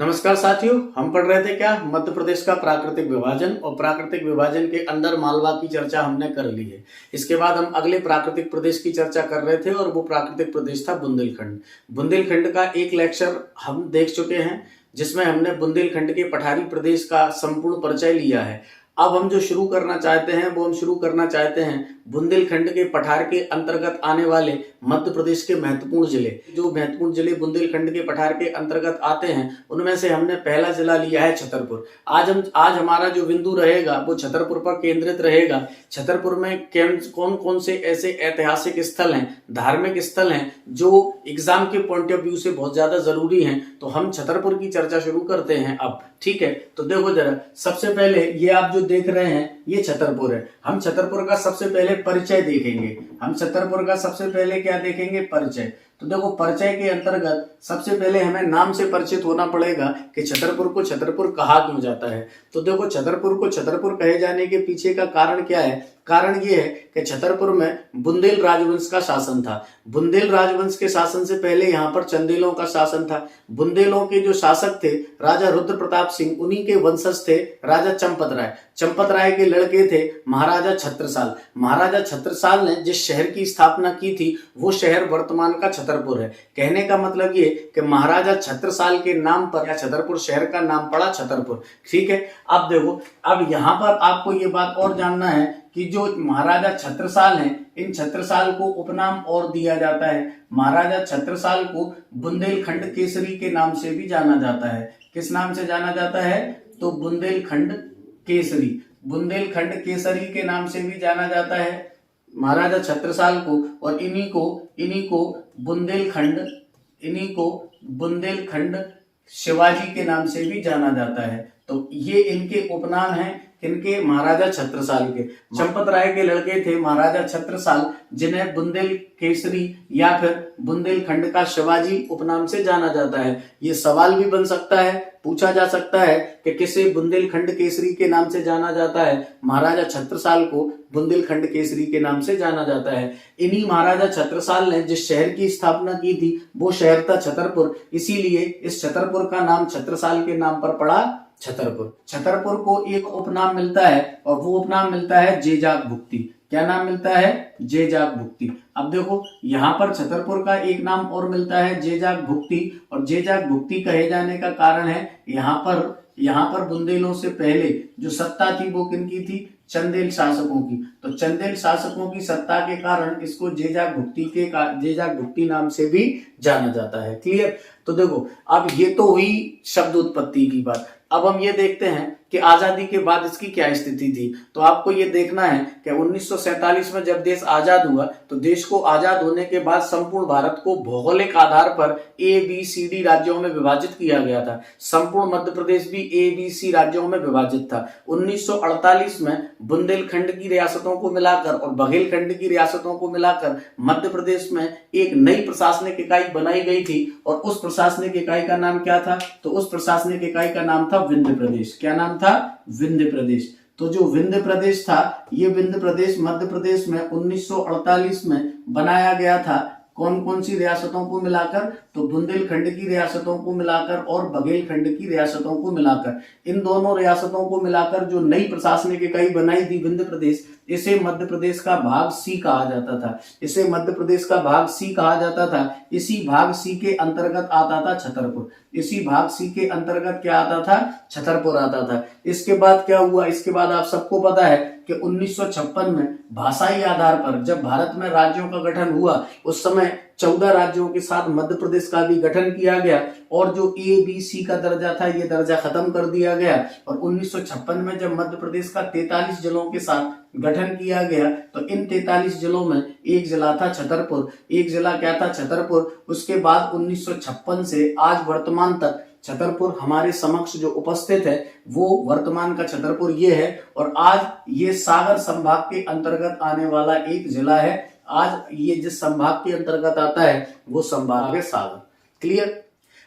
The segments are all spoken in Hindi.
नमस्कार साथियों, हम पढ़ रहे थे क्या मध्य प्रदेश का प्राकृतिक विभाजन और प्राकृतिक विभाजन के अंदर मालवा की चर्चा हमने कर ली है। इसके बाद हम अगले प्राकृतिक प्रदेश की चर्चा कर रहे थे और वो प्राकृतिक प्रदेश था बुंदेलखंड। बुंदेलखंड का एक लेक्चर हम देख चुके हैं जिसमें हमने बुंदेलखंड के पठारी प्रदेश का संपूर्ण परिचय लिया है। अब हम जो शुरू करना चाहते हैं वो हम शुरू करना चाहते हैं बुंदेलखंड के पठार के अंतर्गत आने वाले मध्य प्रदेश के महत्वपूर्ण जिले। जो महत्वपूर्ण जिले बुंदेलखंड के पठार के अंतर्गत आते हैं उनमें से हमने पहला जिला लिया है छतरपुर। आज हमारा जो बिंदु रहेगा वो छतरपुर पर केंद्रित रहेगा। छतरपुर में कौन कौन से ऐसे ऐतिहासिक स्थल हैं, धार्मिक स्थल हैं जो एग्जाम के पॉइंट ऑफ व्यू से बहुत ज्यादा जरूरी हैं, तो हम छतरपुर की चर्चा शुरू करते हैं अब। ठीक है, तो देखो जरा, सबसे पहले ये आप जो देख रहे हैं ये छतरपुर है। हम छतरपुर का सबसे पहले परिचय देखेंगे। हम छतरपुर का सबसे पहले क्या देखेंगे? परिचय। तो देखो, परिचय के अंतर्गत सबसे पहले हमें नाम से परिचित होना पड़ेगा कि छतरपुर को छतरपुर कहा क्यों जाता है। तो देखो, छतरपुर को छतरपुर कहे जाने के पीछे का कारण क्या है? कारण ये है कि छतरपुर में बुंदेल राजवंश का शासन था। बुंदेल राजवंश के शासन से पहले यहाँ पर चंदेलों का शासन था। बुंदेलों के जो शासक थे राजा रुद्र प्रताप सिंह, उन्हीं के वंशज थे राजा चंपत राय। चंपत राय के लड़के थे महाराजा छत्रसाल। महाराजा छत्रसाल ने जिस शहर की स्थापना की थी वो शहर वर्तमान का छतरपुर है। कहने का मतलब ये कि महाराजा छत्रसाल के नाम पर या छतरपुर शहर का नाम पड़ा छतरपुर। ठीक है, अब देखो, अब यहाँ पर आपको ये बात और जानना है कि जो महाराजा छत्रसाल हैं, इन छत्रसाल को उपनाम और दिया जाता है। महाराजा छत्रसाल को बुंदेलखंड केसरी के नाम से भी जाना जाता है। किस नाम से जाना जाता है? तो बुंदेलखंड केसरी। बुंदेलखंड केसरी के नाम से भी जाना जाता है महाराजा छत्रसाल को, और इन्हीं को बुंदेलखंड शिवाजी के नाम से भी जाना जाता है। तो ये इनके उपनाम हैं, इनके महाराजा छत्रसाल के। चंपत राय के लड़के थे महाराजा छत्रसाल, जिन्हें बुंदेल केसरी या फिर बुंदेलखंड का शिवाजी उपनाम से जाना जाता है। ये सवाल भी बन सकता है, पूछा जा सकता है कि किसे बुंदेलखंड केसरी के नाम से जाना जाता है? महाराजा छत्रसाल को बुंदेलखंड केसरी के नाम से जाना जाता है। इन्हीं महाराजा छत्रसाल ने जिस शहर की स्थापना की थी वो शहर था छतरपुर, इसीलिए इस छतरपुर का नाम छत्रसाल के नाम पर पड़ा छतरपुर। छतरपुर को एक उपनाम मिलता है और वो उपनाम मिलता है जेजाग भुक्ति। क्या नाम मिलता है? जेजाग भुक्ति। अब देखो, यहाँ पर छतरपुर का एक नाम और मिलता है जेजाग भुक्ति, और जेजाग भुक्ति कहे जाने का कारण है यहाँ पर बुंदेलों से पहले जो सत्ता थी वो किनकी थी? चंदेल शासकों की। तो चंदेल शासकों की सत्ता के कारण इसको जेजाग भुक्ति नाम से भी जाना जाता है। क्लियर? तो देखो, अब ये तो हुई शब्द उत्पत्ति की बात। अब हम ये देखते हैं कि आजादी के बाद इसकी क्या स्थिति थी। तो आपको ये देखना है कि 1947 में जब देश आजाद हुआ तो देश को आजाद होने के बाद संपूर्ण भारत को भौगोलिक आधार पर ABCD राज्यों में विभाजित किया गया था। संपूर्ण मध्य प्रदेश भी ABC राज्यों में विभाजित था। 1948 में बुंदेलखंड की रियासतों को मिलाकर और बघेलखंड की रियासतों को मिलाकर मध्य प्रदेश में एक नई प्रशासनिक इकाई बनाई गई थी, और उस प्रशासनिक इकाई का नाम क्या था? तो उस प्रशासनिक इकाई का नाम था विंध्य प्रदेश। क्या नाम था? विंध्य प्रदेश। तो जो विंध्य प्रदेश था, ये विंध्य प्रदेश मध्य प्रदेश में 1948 में बनाया गया था। कौन कौन सी रियासतों को मिलाकर? तो बुंदेलखंड की रियासतों को मिलाकर और बघेलखंड की रियासतों को मिलाकर। इन दोनों रियासतों को मिलाकर जो नई प्रशासनिक इकाई बनाई थी विंध्य प्रदेश, इसे मध्य प्रदेश का भाग C कहा जाता था। इसे मध्य प्रदेश का भाग C कहा जाता था। इसी भाग C के अंतर्गत आता था छतरपुर। इसी भाग C के अंतर्गत क्या आता था? छतरपुर आता था। इसके बाद क्या हुआ? इसके बाद आप सबको पता है कि 1956 में भाषाई आधार पर जब भारत में राज्यों का गठन हुआ, उस समय 14 राज्यों के साथ मध्य प्रदेश का भी गठन किया गया, और जो ABC का दर्जा था ये दर्जा खत्म कर दिया गया। और 1956 में जब मध्य प्रदेश का 43 जिलों के साथ गठन किया गया तो इन 43 जिलों में एक जिला था छतरपुर। एक जिला क्या था? छतरपुर। उसके बाद 1956 से आज वर्तमान तक छतरपुर हमारे समक्ष जो उपस्थित है वो वर्तमान का छतरपुर ये है, और आज ये सागर संभाग के अंतर्गत आने वाला एक जिला है। आज ये जिस संभाग के अंतर्गत आता है वो संभाग है सागर। क्लियर?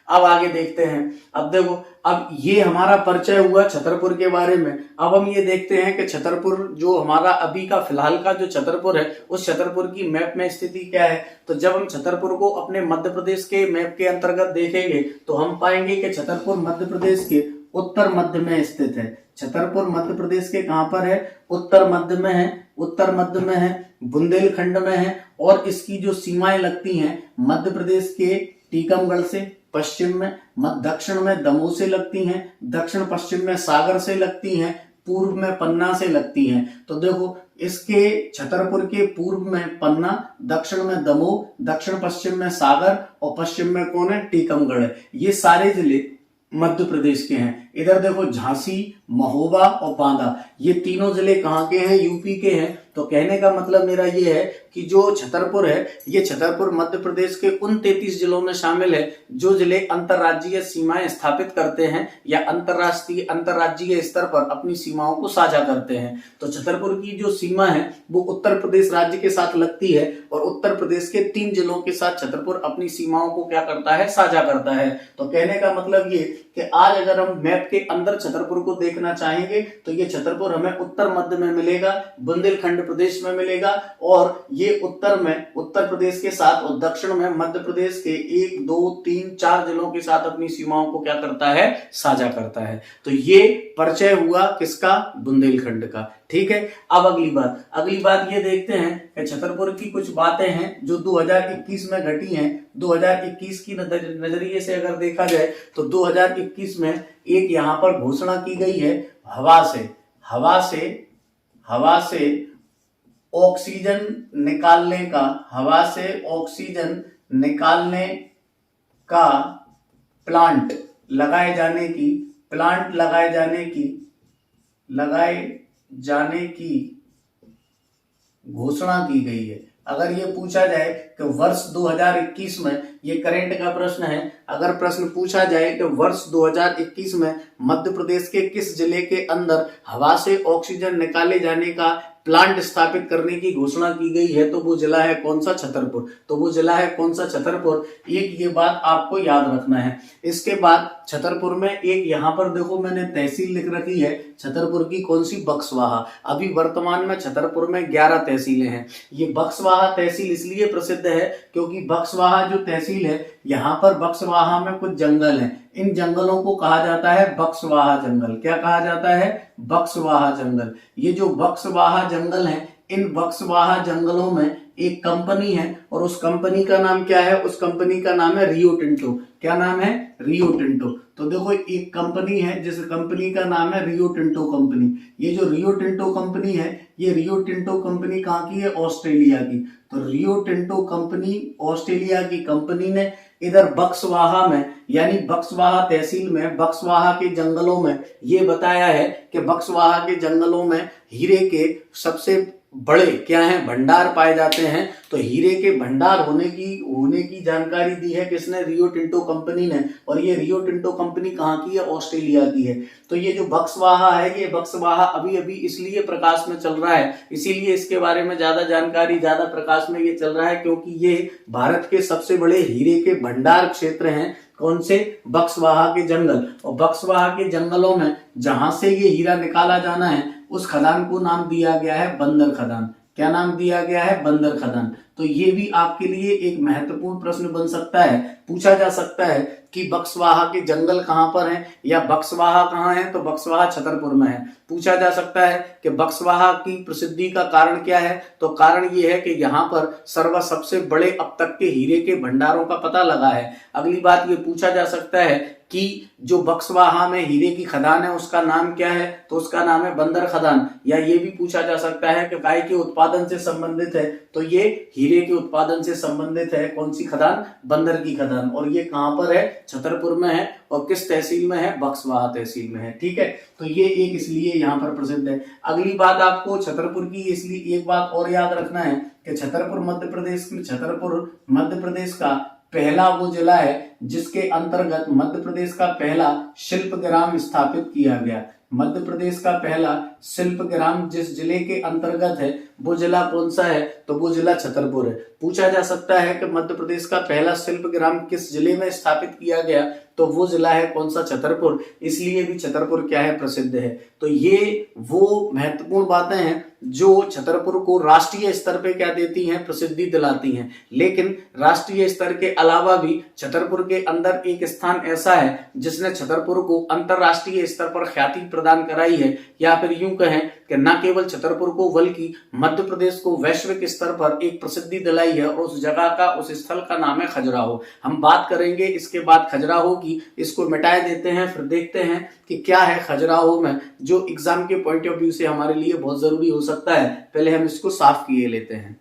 अब आगे देखते हैं। अब देखो, अब ये हमारा परिचय हुआ छतरपुर के बारे में। अब हम ये देखते हैं कि छतरपुर जो हमारा अभी का फिलहाल का जो छतरपुर है, उस छतरपुर की मैप में स्थिति क्या है। तो जब हम छतरपुर को अपने मध्य प्रदेश के मैप के अंतर्गत देखेंगे तो हम पाएंगे कि छतरपुर मध्य प्रदेश के उत्तर मध्य में स्थित है। छतरपुर मध्य प्रदेश के कहां पर है? उत्तर मध्य में है। उत्तर मध्य में है, बुंदेलखंड में है, और इसकी जो सीमाएं लगती हैं मध्य प्रदेश के टीकमगढ़ से पश्चिम में, दक्षिण में दमोह से लगती हैं, दक्षिण पश्चिम में सागर से लगती हैं, पूर्व में पन्ना से लगती हैं। तो देखो, इसके छतरपुर के पूर्व में पन्ना, दक्षिण में दमोह, दक्षिण पश्चिम में सागर और पश्चिम में कौन है? टीकमगढ़ है। ये सारे जिले मध्य प्रदेश के हैं। इधर देखो, झांसी, महोबा और बांदा, ये तीनों जिले कहाँ के हैं? यूपी के हैं। तो कहने का मतलब मेरा ये है कि जो छतरपुर है, ये छतरपुर मध्य प्रदेश के उन 33 जिलों में शामिल है जो जिले अंतर्राज्यीय सीमाएं स्थापित करते हैं या अंतर्राज्यीय स्तर पर अपनी सीमाओं को साझा करते हैं। तो छतरपुर की जो सीमा है वो उत्तर प्रदेश राज्य के साथ लगती है, और उत्तर प्रदेश के 3 जिलों के साथ छतरपुर अपनी सीमाओं को क्या करता है? साझा करता है। तो कहने का मतलब ये कि आज अगर हम मैप के अंदर छतरपुर को देखना चाहेंगे तो ये छतरपुर हमें उत्तर मध्य में मिलेगा, बुंदेलखंड प्रदेश में मिलेगा, और ये उत्तर में उत्तर प्रदेश के साथ और दक्षिण में मध्य प्रदेश के 1, 2, 3, 4 जिलों के साथ अपनी सीमाओं को क्या करता है? साझा करता है। तो ये परिचय हुआ किसका? बुंदेलखंड का। ठीक है। अब अगली बात ये देखते हैं कि छतरपुर की कुछ बातें हैं जो 2021 में घटी हैं। 2021 की नजरिए से अगर देखा जाए तो 2021 में एक यहाँ पर घोषणा की गई है, हवा से ऑक्सीजन निकालने का प्लांट लगाए जाने की घोषणा की गई है। अगर ये पूछा जाए कि वर्ष 2021 में, ये करंट का प्रश्न है, अगर प्रश्न पूछा जाए कि वर्ष 2021 में मध्य प्रदेश के किस जिले के अंदर हवा से ऑक्सीजन निकाले जाने का प्लांट स्थापित करने की घोषणा की गई है, तो वो जिला है कौन सा? छतरपुर। एक ये बात आपको याद रखना है। इसके बाद छतरपुर में एक यहाँ पर देखो मैंने तहसील लिख रखी है छतरपुर की, कौन सी? बक्सवाहा। अभी वर्तमान में छतरपुर में 11 तहसीलें हैं। ये बक्सवाहा तहसील इसलिए प्रसिद्ध है क्योंकि बक्सवाहा जो तहसील है, यहाँ पर बक्सवाहा में कुछ जंगल हैं। इन जंगलों को कहा जाता है बक्सवाहा जंगल। क्या कहा जाता है? बक्सवाहा जंगल। ये जो बक्सवाहा जंगल हैं, इन बक्सवाहा जंगलों में एक कंपनी है, और उस कंपनी का नाम क्या है? उस कंपनी का नाम है रियो टिंटो। क्या नाम है? Rio Tinto. तो देखो, एक कंपनी है जिस कंपनी का नाम है रियो टिंटो कंपनी। ये जो रियो टिंटो कंपनी है, ये रियो टिंटो कंपनी कहाँ की है? ऑस्ट्रेलिया की। तो रियो टिंटो कंपनी ऑस्ट्रेलिया की कंपनी ने इधर बक्सवाहा में, यानी बक्सवाहा तहसील में, बक्सवाहा के जंगलों में ये बताया है कि बक्सवाहा के जंगलों में हीरे के सबसे बड़े क्या हैं? भंडार पाए जाते हैं। तो हीरे के भंडार होने की जानकारी दी है किसने? रियो टिंटो कंपनी ने। और ये रियो टिंटो कंपनी कहाँ की है? ऑस्ट्रेलिया की है। तो ये जो बक्सवाहा है, ये बक्सवाहा अभी इसलिए प्रकाश में चल रहा है, इसीलिए इसके बारे में ज्यादा जानकारी ज्यादा प्रकाश में ये चल रहा है क्योंकि ये भारत के सबसे बड़े हीरे के भंडार क्षेत्र हैं। कौन से? बक्सवाहा के जंगल। और बक्सवाहा के जंगलों में जहां से ये हीरा निकाला जाना है, उस खदान को नाम दिया गया है बंदर खदान। क्या नाम दिया गया है? बंदर खदान। तो ये भी आपके लिए एक महत्वपूर्ण प्रश्न बन सकता है। पूछा जा सकता है कि बक्सवाहा के जंगल कहां पर हैं, या बक्सवाहा कहां है? तो बक्सवाहा छतरपुर में है। पूछा जा सकता है कि बक्सवाहा की प्रसिद्धि का कारण क्या है? तो कारण ये है कि यहाँ पर सबसे बड़े अब तक के हीरे के भंडारों का पता लगा है। अगली बात ये पूछा जा सकता है कि जो बक्सवाहा में हीरे की खदान है उसका नाम क्या है? तो उसका नाम है बंदर खदान। या ये भी पूछा जा सकता है कि गाय के उत्पादन से संबंधित है, तो ये हीरे के उत्पादन से संबंधित है। कौन सी खदान? बंदर की खदान। और ये कहां पर है? छतरपुर में है। और किस तहसील में है? बक्सवाहा तहसील में है। ठीक है। तो ये एक इसलिए यहाँ पर प्रसिद्ध है। अगली बात आपको छतरपुर की इसलिए एक बात और याद रखना है कि छतरपुर मध्य प्रदेश का पहला वो जिला है जिसके अंतर्गत मध्य प्रदेश का पहला शिल्प ग्राम स्थापित किया गया। मध्य प्रदेश का पहला शिल्प ग्राम जिस जिले के अंतर्गत है वो जिला कौन सा है, तो वो जिला छतरपुर है। पूछा जा सकता है कि मध्य प्रदेश का पहला शिल्प ग्राम किस जिले में स्थापित किया गया, तो वो जिला है कौन सा, छतरपुर। इसलिए भी छतरपुर क्या है, प्रसिद्ध है। तो ये वो महत्वपूर्ण बातें हैं जो छतरपुर को राष्ट्रीय स्तर पे क्या देती हैं, प्रसिद्धि दिलाती हैं। लेकिन राष्ट्रीय स्तर के अलावा भी छतरपुर के अंदर एक स्थान ऐसा है जिसने छतरपुर को अंतरराष्ट्रीय स्तर पर ख्याति प्रदान कराई है, या फिर यूं कहें कि न केवल छतरपुर को बल्कि मध्य प्रदेश को वैश्विक स्तर पर एक प्रसिद्धि दिलाई है, और उस जगह का, उस स्थल का नाम है खजुराहो। हम बात करेंगे इसके बाद खजुराहो की, इसको मिटाए देते हैं, फिर देखते हैं कि क्या है खजुराहो में, जो एग्जाम के पॉइंट ऑफ व्यू से हमारे लिए बहुत जरूरी हो सकता है। पहले हम इसको साफ किए लेते हैं।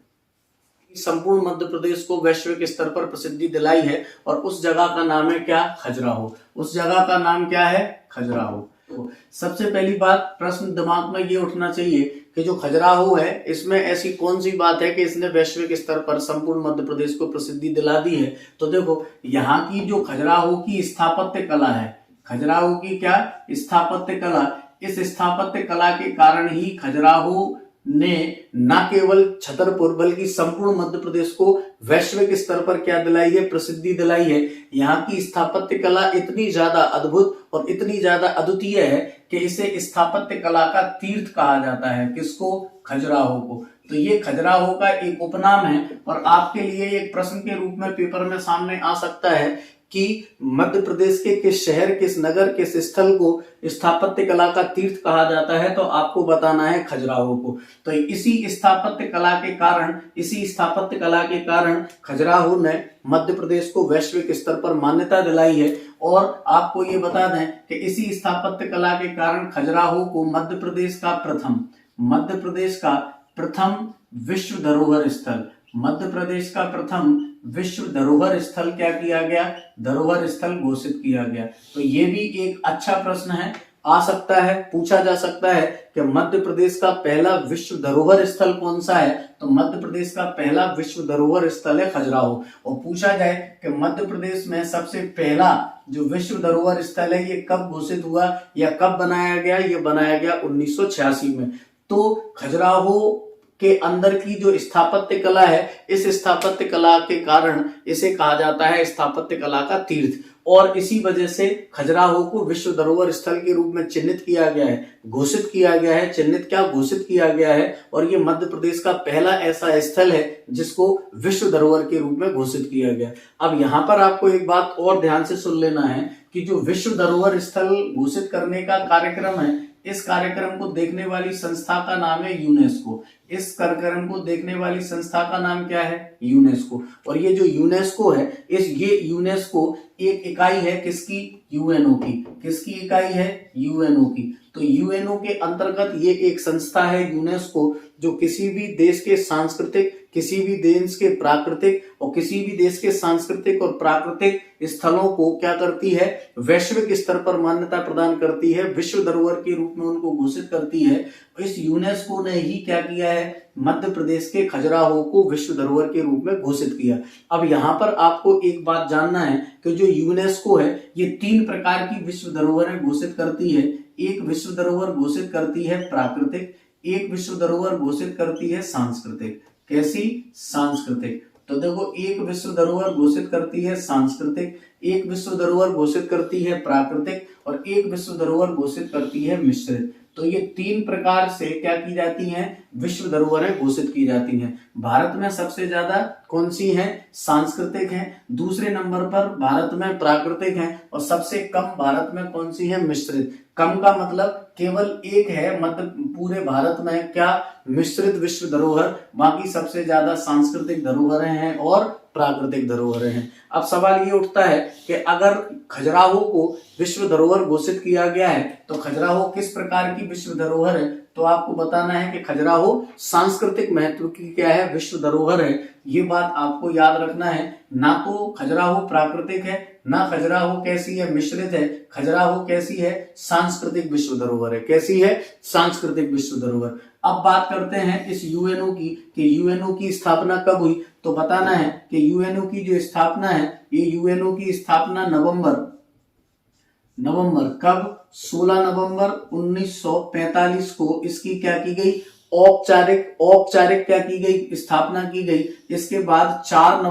संपूर्ण मध्य प्रदेश को वैश्विक स्तर पर प्रसिद्धि दिलाई है, और उस जगह का नाम है क्या, खजुराहो। उस जगह का नाम क्या है, खजुराहो। सबसे पहली बात प्रश्न दिमाग में ये उठना चाहिए कि जो खजुराहो है इसमें ऐसी कौन सी बात है कि इसने वैश्विक स्तर पर संपूर्ण मध्य प्रदेश को प्रसिद्धि दिला दी है। तो देखो, यहाँ की जो खजुराहो की स्थापत्य कला है, खजुराहो की क्या स्थापत्य कला, इस स्थापत्य कला के कारण ही खजुराहो ने न केवल छतरपुर बल्कि संपूर्ण मध्य प्रदेश को वैश्विक स्तर पर क्या दिलाई है, प्रसिद्धि दिलाई है। यहाँ की स्थापत्य कला इतनी ज्यादा अद्भुत और इतनी ज्यादा अद्वितीय है कि इसे स्थापत्य कला का तीर्थ कहा जाता है। किसको, खजुराहो को। तो ये खजुराहो का एक उपनाम है, और आपके लिए एक प्रश्न के रूप में पेपर में सामने आ सकता है कि मध्य प्रदेश के किस शहर, किस नगर, किस स्थल को स्थापत्य कला का तीर्थ कहा जाता है, तो आपको बताना है खजुराहो को। तो इसी स्थापत्य कला के कारण खजुराहो ने मध्य प्रदेश को वैश्विक स्तर पर मान्यता दिलाई है। और आपको ये बता दें कि इसी स्थापत्य कला के कारण खजुराहो को मध्य प्रदेश का प्रथम विश्व धरोहर स्थल, मध्य प्रदेश का प्रथम विश्व धरोहर स्थल क्या किया गया, धरोहर स्थल घोषित किया गया। तो ये भी एक अच्छा प्रश्न है, आ सकता है, पूछा जा सकता है कि मध्य प्रदेश का पहला विश्व धरोहर स्थल कौन सा है, तो मध्य प्रदेश का पहला विश्व धरोहर स्थल है खजुराहो। और पूछा जाए कि मध्य प्रदेश में सबसे पहला जो विश्व धरोहर स्थल है ये कब घोषित हुआ या कब बनाया गया, ये बनाया गया 1986 में। तो खजुराहो के अंदर की जो स्थापत्य कला है, इस स्थापत्य कला के कारण इसे कहा जाता है स्थापत्य कला का तीर्थ, और इसी वजह से खजुराहो को विश्व धरोहर स्थल के रूप में चिन्हित किया गया है, घोषित किया गया है। घोषित किया गया है, और ये मध्य प्रदेश का पहला ऐसा स्थल है जिसको विश्व धरोहर के रूप में घोषित किया गया। अब यहाँ पर आपको एक बात और ध्यान से सुन लेना है कि जो विश्व धरोहर स्थल घोषित करने का कार्यक्रम है, इस कार्यक्रम को देखने वाली संस्था का नाम है यूनेस्को। इस कार्यक्रम को देखने वाली संस्था का नाम क्या है, यूनेस्को। और ये जो यूनेस्को है, ये यूनेस्को एक इकाई है किसकी, यूएनओ की। किसकी इकाई है, यूएनओ की। तो यूएनओ के अंतर्गत ये एक संस्था है यूनेस्को, जो किसी भी देश के सांस्कृतिक, किसी भी देश के प्राकृतिक और किसी भी देश के सांस्कृतिक और प्राकृतिक स्थलों को क्या करती है, वैश्विक स्तर पर मान्यता प्रदान करती है, विश्व धरोहर के रूप में उनको घोषित करती है। इस यूनेस्को ने ही क्या किया है, मध्य प्रदेश के खजुराहो को विश्व धरोहर के रूप में घोषित किया। अब यहाँ पर आपको एक बात जानना है कि जो यूनेस्को है ये 3 प्रकार की विश्व धरोहरें घोषित करती है। एक विश्व धरोहर घोषित करती है प्राकृतिक, एक विश्व धरोहर घोषित करती है सांस्कृतिक। कैसी, सांस्कृतिक। तो देखो, एक विश्व धरोहर घोषित करती है सांस्कृतिक, एक विश्व धरोहर घोषित करती है प्राकृतिक, और एक विश्व धरोहर घोषित करती है मिश्रित। तो ये 3 प्रकार से क्या की जाती हैं, विश्व धरोहरें घोषित की जाती हैं। भारत में सबसे ज्यादा कौन सी है, सांस्कृतिक है, दूसरे नंबर पर भारत में प्राकृतिक है, और सबसे कम भारत में कौन सी है, मिश्रित। कम का मतलब केवल एक है, मतलब पूरे भारत में क्या, मिश्रित विश्व धरोहर, बाकी सबसे ज्यादा सांस्कृतिक धरोहरें हैं और प्राकृतिक धरोहरें हैं। अब सवाल ये उठता है कि अगर खजुराहो को विश्व धरोहर घोषित किया गया है तो खजुराहो किस प्रकार की विश्व धरोहर है, तो आपको बताना है कि खजुराहो सांस्कृतिक महत्व की क्या है, विश्व धरोहर है। ये बात आपको याद रखना है, ना तो खजुराहो प्राकृतिक है ना खजुराहो कैसी है, मिश्रित है। खजुराहो कैसी है, सांस्कृतिक विश्व धरोहर है। कैसी है, सांस्कृतिक विश्व धरोहर। अब बात करते हैं इस यूएनओ की कि यूएनओ की स्थापना कब हुई। तो बताना है कि यूएनओ की जो स्थापना है, ये यूएनओ की स्थापना नवंबर कब, 16 नवंबर 1945 को इसकी क्या की गई, औपचारिक क्या की गई, स्थापना की गई। इसके बाद 4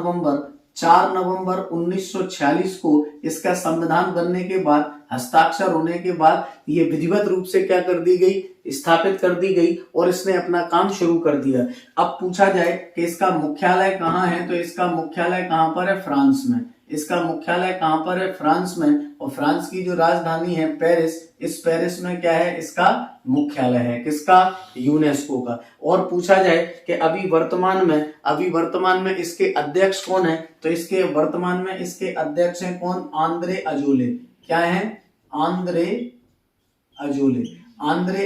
नवंबर 1946 को इसका संविधान बनने के बाद, हस्ताक्षर होने के बाद ये विधिवत रूप से क्या कर दी गई, स्थापित कर दी गई और इसने अपना काम शुरू कर दिया। अब पूछा जाए कि इसका मुख्यालय कहाँ है, तो इसका मुख्यालय कहाँ पर है, फ्रांस में। इसका मुख्यालय कहाँ पर है, फ्रांस में। और फ्रांस की जो राजधानी है पेरिस, इस पेरिस में क्या है, इसका मुख्यालय है। किसका, यूनेस्को का। और पूछा जाए कि अभी वर्तमान में इसके अध्यक्ष कौन है, तो इसके वर्तमान में इसके अध्यक्ष हैं कौन, आंद्रे अजोले। क्या है, आंद्रे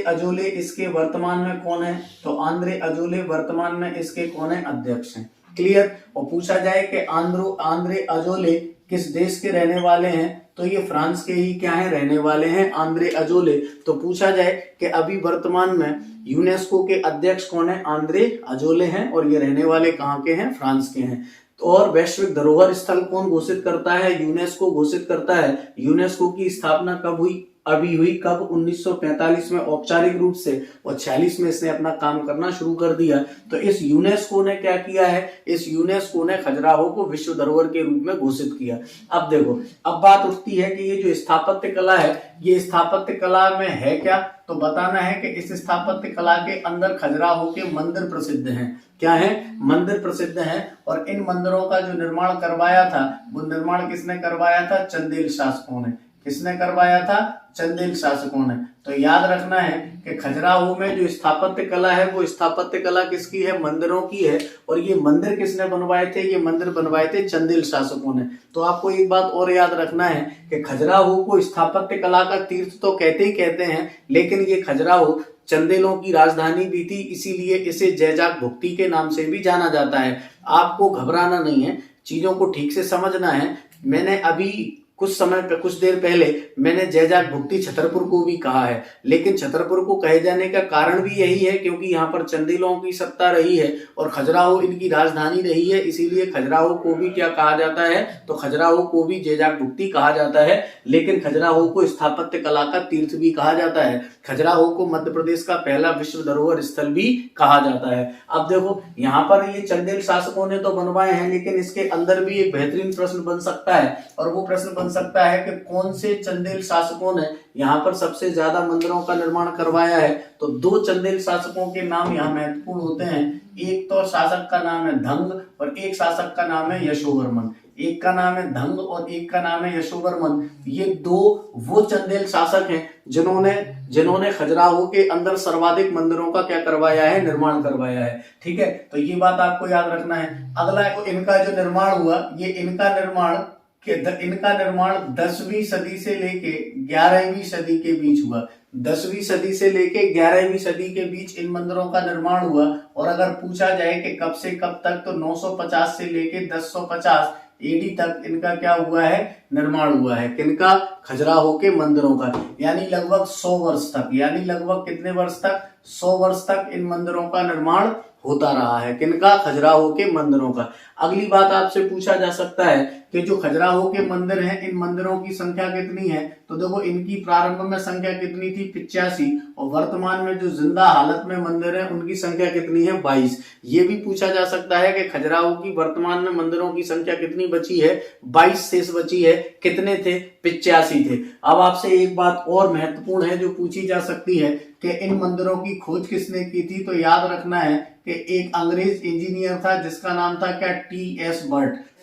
अजोले इसके वर्तमान में कौन है, तो आंद्रे अजोले वर्तमान में इसके कौन है, अध्यक्ष हैं। क्लियर। और पूछा जाए कि आंद्रे अजोले किस देश के रहने वाले हैं, तो ये फ्रांस के ही क्या है, रहने वाले हैं आंद्रे अजोले। तो पूछा जाए कि अभी वर्तमान में यूनेस्को के अध्यक्ष कौन है, आंद्रे अजोले हैं और ये रहने वाले कहाँ के हैं, फ्रांस के हैं। तो और वैश्विक धरोहर स्थल कौन घोषित करता है, यूनेस्को घोषित करता है। यूनेस्को की स्थापना कब हुई, अभी हुई। कब, 1945 में औपचारिक रूप से, और 46 में इसने अपना काम करना शुरू कर दिया। तो इस यूनेस्को ने क्या किया है, इस यूनेस्को ने खजुराहो को विश्व धरोहर के रूप में घोषित किया। अब देखो, अब बात उठती है कि ये जो स्थापत्य कला है, ये स्थापत्य कला में है क्या, तो बताना है कि इस स्थापत्य कला के अंदर खजुराहो के मंदिर प्रसिद्ध हैं। क्या है, मंदिर प्रसिद्ध हैं। और इन मंदिरों का जो निर्माण करवाया था, वो निर्माण किसने करवाया था, चंदेल शासकों ने। किसने करवाया था, चंदेल शासकों ने। तो याद रखना है कि खजुराहो में जो स्थापत्य कला है, वो स्थापत्य कला किसकी है, मंदिरों की है। और ये मंदिर किसने बनवाए थे, ये मंदिर बनवाए थे चंदेल शासकों ने। तो आपको एक बात और याद रखना है कि खजुराहो को स्थापत्य कला का तीर्थ तो कहते ही कहते हैं, लेकिन ये खजुराहो चंदेलों की राजधानी भी थी, इसीलिए इसे जैजाक भुक्ति के नाम से भी जाना जाता है। आपको घबराना नहीं है, चीजों को ठीक से समझना है। मैंने अभी कुछ देर पहले मैंने जैजाक भुक्ति छतरपुर को भी कहा है, लेकिन छतरपुर को कहे जाने का कारण भी यही है क्योंकि यहाँ पर चंदेलों की सत्ता रही है और खजुराहो इनकी राजधानी रही है, इसीलिए खजुराहो को भी क्या कहा जाता है, तो खजुराहो को भी जैजाक भुक्ति कहा जाता है। लेकिन खजुराहो को स्थापत्य कला का तीर्थ भी कहा जाता है। खजुराहो को मध्य प्रदेश का पहला विश्व धरोहर स्थल भी कहा जाता है। अब देखो, यहाँ पर ये चंदेल शासकों ने तो बनवाए हैं, लेकिन इसके अंदर भी एक बेहतरीन प्रश्न बन सकता है, और वो प्रश्न बन सकता है कि कौन से चंदेल शासकों ने यहाँ पर सबसे ज्यादा मंदिरों का निर्माण करवाया है। तो 2 चंदेल शासकों के नाम यहाँ महत्वपूर्ण होते हैं। एक तो शासक का नाम है धंग और एक शासक का नाम है यशोवर्मन। एक का नाम है धंग और एक का नाम है यशोवर्मन। ये 2 वो चंदेल शासक हैं जिन्होंने खजुराहो के अंदर सर्वाधिक मंदिरों का क्या करवाया है, निर्माण करवाया है। ठीक है, तो ये बात आपको याद रखना है। अगला इनका जो निर्माण हुआ, ये इनका निर्माण 10वीं सदी से लेके 11वीं सदी के बीच हुआ। 10वीं सदी से लेके 11वीं सदी के बीच इन मंदिरों का निर्माण हुआ। और अगर पूछा जाए कि कब से कब तक, तो 950 से लेके 1050 एडी तक इनका क्या हुआ है, निर्माण हुआ है। किनका, खजुराहो के मंदिरों का। यानी लगभग 100 वर्ष तक, यानी लगभग कितने वर्ष तक, 100 वर्ष तक इन मंदिरों का निर्माण होता रहा है। किनका, खजुराहो के मंदिरों का। अगली बात आपसे पूछा जा सकता है कि जो खजुराहो के मंदिर हैं, इन मंदिरों की संख्या कितनी है, तो देखो इनकी प्रारंभ में संख्या कितनी थी, 85, और वर्तमान में जो जिंदा हालत में मंदिर हैं उनकी संख्या कितनी है, 22। ये भी पूछा जा सकता है कि खजुराहो की वर्तमान में मंदिरों की संख्या कितनी बची है, 22 शेष बची है। कितने थे, 85 थे। अब आपसे एक बात और महत्वपूर्ण है जो पूछी जा सकती है कि इन मंदिरों की खोज किसने की थी, तो याद रखना है कि एक अंग्रेज इंजीनियर था जिसका नाम था क्या, टी.एस.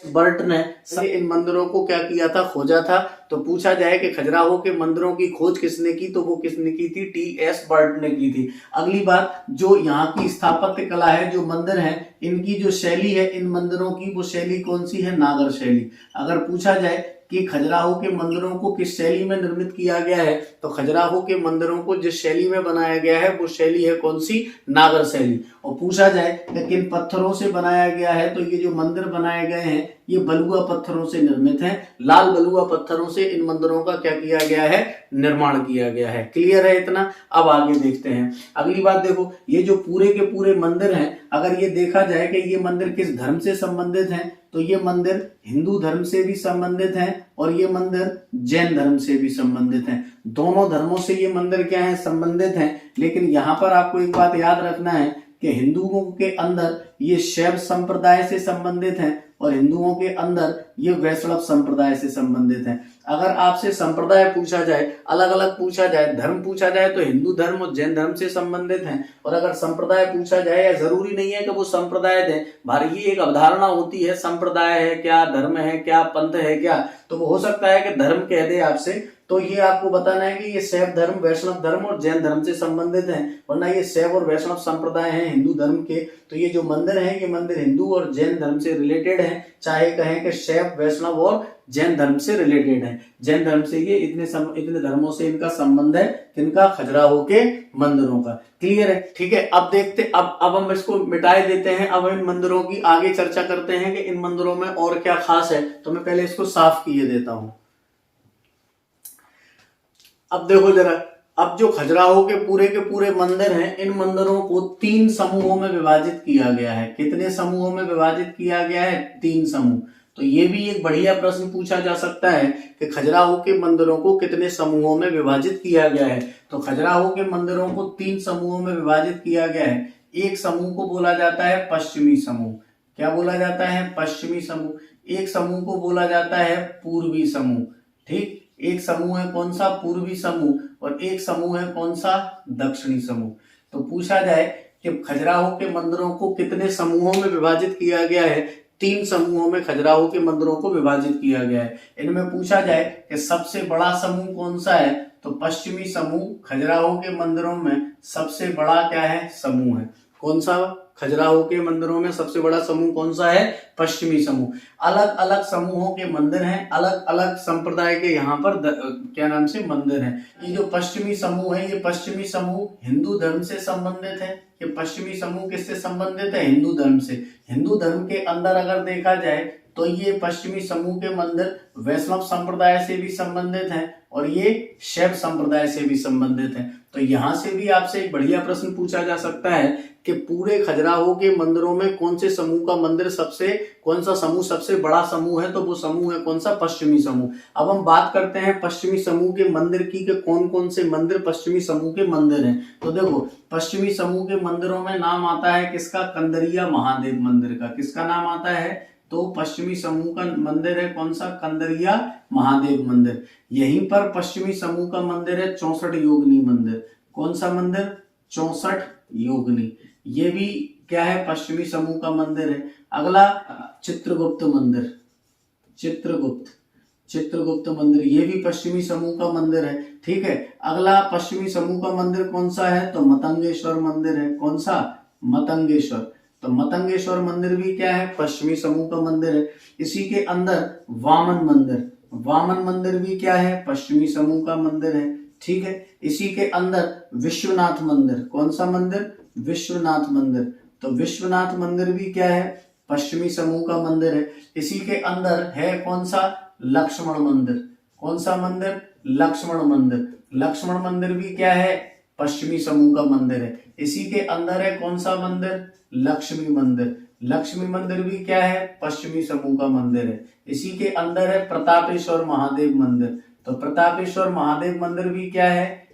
बर्ट ने इन मंदिरों को क्या किया था, खोजा था। तो पूछा जाए कि खजुराहो के मंदिरों की खोज किसने की, तो वो किसने की थी, टी.एस. बर्ट ने की थी। अगली बात, जो यहाँ की स्थापत्य कला है, जो मंदिर है, इनकी जो शैली है इन मंदिरों की, वो शैली कौन सी है, नागर शैली। अगर पूछा जाए कि खजुराहो के मंदिरों को किस शैली में निर्मित किया गया है, तो खजुराहो के मंदिरों को जिस शैली में बनाया गया है वो शैली है कौन सी, नागर शैली। और पूछा जाए कि किन पत्थरों से बनाया गया है, तो ये जो मंदिर बनाए गए हैं ये बलुआ पत्थरों से निर्मित हैं। लाल बलुआ पत्थरों से इन मंदिरों का क्या किया गया है, निर्माण किया गया है। क्लियर है इतना। अब आगे देखते हैं। अगली बात देखो, ये जो पूरे के पूरे मंदिर हैं, अगर ये देखा जाए कि ये मंदिर किस धर्म से संबंधित हैं, तो ये मंदिर हिंदू धर्म से भी संबंधित हैं और ये मंदिर जैन धर्म से भी संबंधित हैं। दोनों धर्मों से ये मंदिर क्या है, संबंधित हैं। लेकिन यहाँ पर आपको एक बात याद रखना है कि हिंदुओं के अंदर ये शैव संप्रदाय से संबंधित हैं और हिंदुओं के अंदर ये वैष्णव संप्रदाय से संबंधित हैं। अगर आपसे संप्रदाय पूछा जाए, अलग अलग पूछा जाए, धर्म पूछा जाए तो हिंदू धर्म और जैन धर्म से संबंधित हैं। और अगर संप्रदाय पूछा जाए, या जरूरी नहीं है कि वो संप्रदाय थे, भारी एक अवधारणा होती है संप्रदाय है क्या, धर्म है क्या, पंथ है क्या, तो वो हो सकता है कि धर्म कह दे आपसे, तो ये आपको बताना है कि ये शैव धर्म, वैष्णव धर्म और जैन धर्म से संबंधित हैं, वरना ये शैव और वैष्णव संप्रदाय हैं हिंदू धर्म के। तो ये जो मंदिर है ये मंदिर हिंदू और जैन धर्म से रिलेटेड है, चाहे कहें कि शैव, वैष्णव और जैन धर्म से रिलेटेड है। जैन धर्म से ये इतने धर्मों से इनका संबंध है, किनका, खजुराहो के मंदिरों का। क्लियर है, ठीक है। अब देखते, अब हम इसको मिटाए देते हैं। अब इन मंदिरों की आगे चर्चा करते हैं कि इन मंदिरों में और क्या खास है। तो मैं पहले इसको साफ किए देता हूं। अब देखो जरा, अब जो खजुराहो के पूरे मंदिर हैं, इन मंदिरों को 3 समूहों में विभाजित किया गया है। कितने समूहों में विभाजित किया गया है, 3 समूह। तो ये भी एक बढ़िया प्रश्न पूछा जा सकता है कि खजुराहो के मंदिरों को कितने समूहों में विभाजित किया गया है। तो खजुराहो के मंदिरों को 3 समूहों में विभाजित किया गया है। एक समूह को बोला जाता है पश्चिमी समूह। क्या बोला जाता है, पश्चिमी समूह। एक समूह को बोला जाता है पूर्वी समूह। ठीक, एक समूह है कौन सा, पूर्वी समूह, और एक समूह है कौन सा, दक्षिणी समूह। तो पूछा जाए कि खजुराहो के मंदिरों को कितने समूहों में विभाजित किया गया है, 3 समूहों में खजुराहो के मंदिरों को विभाजित किया गया है। इनमें पूछा जाए कि सबसे बड़ा समूह कौन सा है, तो पश्चिमी समूह खजुराहो के मंदिरों में सबसे बड़ा क्या है, समूह है। कौन सा, खजुराहो के मंदिरों में सबसे बड़ा समूह कौन सा है, पश्चिमी समूह। अलग अलग समूहों के मंदिर हैं, अलग अलग संप्रदाय के यहाँ पर क्या नाम से मंदिर हैं। ये जो पश्चिमी समूह है, ये पश्चिमी समूह हिंदू धर्म से संबंधित है। ये पश्चिमी समूह किससे संबंधित है, हिंदू धर्म से। हिंदू धर्म के अंदर अगर देखा जाए तो ये पश्चिमी समूह के मंदिर वैष्णव संप्रदाय से भी संबंधित हैं और ये शैव संप्रदाय से भी संबंधित हैं। तो यहाँ से भी आपसे एक बढ़िया प्रश्न पूछा जा सकता है कि पूरे खजुराहो के मंदिरों में कौन से समूह का मंदिर कौन सा समूह सबसे बड़ा समूह है, तो वो समूह है कौन सा, पश्चिमी समूह। अब हम बात करते हैं पश्चिमी समूह के मंदिर की कि कौन कौन से मंदिर पश्चिमी समूह के मंदिर हैं। तो देखो, पश्चिमी समूह के मंदिरों में नाम आता है किसका, कंदरिया महादेव मंदिर का। किसका नाम आता है, तो पश्चिमी समूह का मंदिर है कौन सा, कंदरिया महादेव मंदिर। यहीं पर पश्चिमी समूह का मंदिर है 64 योगिनी मंदिर। कौन सा मंदिर, 64 योगिनी। ये भी क्या है, पश्चिमी समूह का मंदिर है। अगला चित्रगुप्त मंदिर, चित्रगुप्त मंदिर, ये भी पश्चिमी समूह का मंदिर है। ठीक है। अगला पश्चिमी समूह का मंदिर कौन सा है, तो मतंगेश्वर मंदिर है। कौन सा, मतंगेश्वर। तो मतंगेश्वर मंदिर भी क्या है, पश्चिमी समूह का मंदिर है। इसी के अंदर वामन मंदिर भी क्या है, पश्चिमी समूह का मंदिर है। ठीक है। इसी के अंदर विश्वनाथ मंदिर, कौन सा मंदिर, विश्वनाथ मंदिर। तो विश्वनाथ मंदिर भी क्या है, पश्चिमी समूह का मंदिर है। इसी के अंदर है कौन सा, लक्ष्मण मंदिर। कौन सा मंदिर, लक्ष्मण मंदिर। लक्ष्मण मंदिर भी क्या है, पश्चिमी समूह का मंदिर है। इसी के अंदर है कौन सा मंदिर, लक्ष्मी मंदिर। लक्ष्मी मंदिर भी क्या है, पश्चिमी समूह का मंदिर है। इसी के अंदर है प्रतापेश्वर महादेव मंदिर। तो प्रतापेश्वर महादेव मंदिर भी क्या है,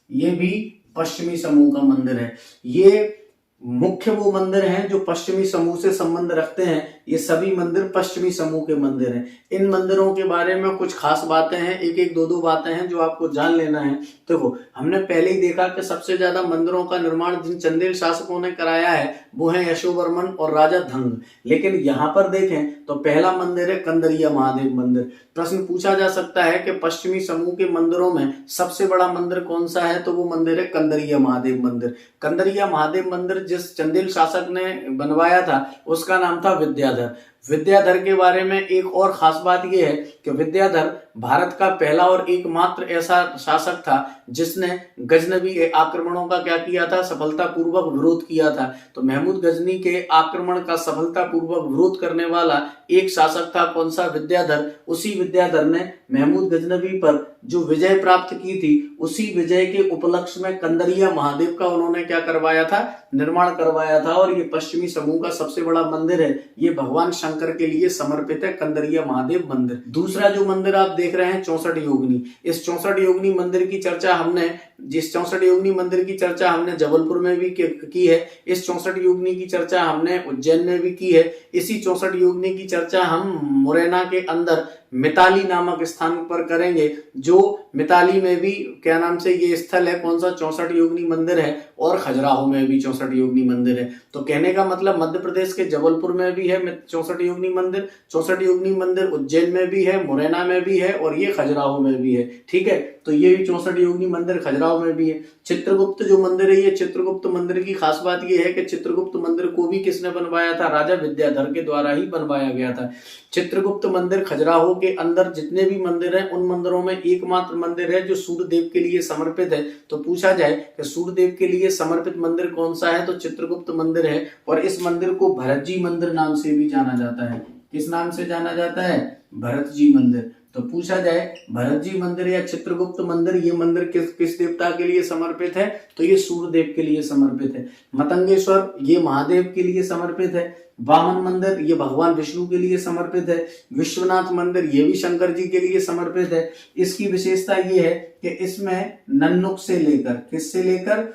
ये भी पश्चिमी समूह का मंदिर है। ये मुख्य वो मंदिर हैं जो पश्चिमी समूह से संबंध रखते हैं। ये सभी मंदिर पश्चिमी समूह के मंदिर हैं। इन मंदिरों के बारे में कुछ खास बातें हैं, एक एक दो बातें हैं जो आपको जान लेना है। देखो, हमने पहले ही देखा कि सबसे ज्यादा मंदिरों का निर्माण जिन चंदेल शासकों ने कराया है वो है यशोवर्मन और राजा धंग। लेकिन यहाँ पर देखें तो पहला मंदिर है कंदरिया महादेव मंदिर। प्रश्न पूछा जा सकता है कि पश्चिमी समूह के मंदिरों में सबसे बड़ा मंदिर कौन सा है, तो वो मंदिर है कंदरिया महादेव मंदिर। कंदरिया महादेव मंदिर जिस चंदेल शासक ने बनवाया था उसका नाम था विद्याधर। विद्याधर के बारे में एक और खास बात यह है कि विद्याधर भारत का पहला और एकमात्र ऐसा शासक था जिसने गजनवी आक्रमणों का क्या किया था, सफलतापूर्वक विरोध किया था। तो महमूद गजनी के आक्रमण का सफलतापूर्वक विरोध करने वाला एक शासक था, कौन सा, विद्याधर। उसी विद्याधर ने महमूद गजनवी पर जो विजय प्राप्त की थी, उसी विजय के उपलक्ष्य में कंदरिया महादेव का उन्होंने क्या करवाया था, निर्माण करवाया था। और ये पश्चिमी समूह का सबसे बड़ा मंदिर है, ये भगवान शंकर के लिए समर्पित है, कंदरिया महादेव मंदिर। दूसरा जो मंदिर आप देख रहे हैं 64 योगिनी, इस 64 योगिनी मंदिर की चर्चा हमने जबलपुर में भी की है। इस 64 योगिनी की चर्चा हमने उज्जैन में भी की है। इसी 64 योगिनी की चर्चा हम मुरैना के अंदर मिताली नामक स्थान पर करेंगे, जो मिताली में भी क्या नाम से ये स्थल है, कौन सा, 64 योगिनी मंदिर है। और खजुराहो में भी 64 योगिनी मंदिर है। तो कहने का मतलब मध्य प्रदेश के जबलपुर में भी है 64 योगिनी मंदिर, 64 योगिनी मंदिर उज्जैन में भी है, मुरैना में भी है, और ये खजुराहो में भी है। ठीक है, तो ये भी 64 योगिनी मंदिर खजुराहो में भी है। चित्रगुप्त जो मंदिर है, ये चित्रगुप्त मंदिर की खास बात ये है कि चित्रगुप्त मंदिर को भी किसने बनवाया था, राजा विद्याधर के द्वारा ही बनवाया गया था। चित्रगुप्त मंदिर खजुराहो के अंदर जितने भी मंदिर हैं, उन मंदिरों में एकमात्र मंदिर है जो सूर्यदेव के लिए समर्पित है। तो पूछा जाए कि सूर्यदेव के लिए समर्पित मंदिर कौन सा है, तो चित्रगुप्त मंदिर है। और इस मंदिर को भरत जी मंदिर नाम से भी जाना जाता है। किस नाम से जाना जाता है, भरत जी मंदिर। तो पूछा जाए भरत जी मंदिर या चित्रगुप्त मंदिर, ये मंदिर किस देवता के लिए समर्पित है, तो ये सूर्यदेव के लिए समर्पित है। मतंगेश्वर ये महादेव के लिए समर्पित है। वामन मंदिर ये भगवान विष्णु के लिए समर्पित है। विश्वनाथ मंदिर ये भी शंकर जी के लिए समर्पित है। इसकी विशेषता ये है कि इसमें नन्नुक से लेकर, किससे लेकर,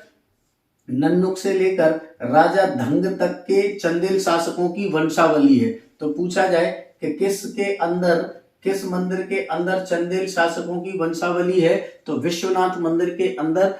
नन्नुक से लेकर राजा धंग तक के चंदेल शासकों की वंशावली है। तो पूछा जाए कि किस मंदिर के अंदर चंदेल शासकों की वंशावली है, तो विश्वनाथ मंदिर के अंदर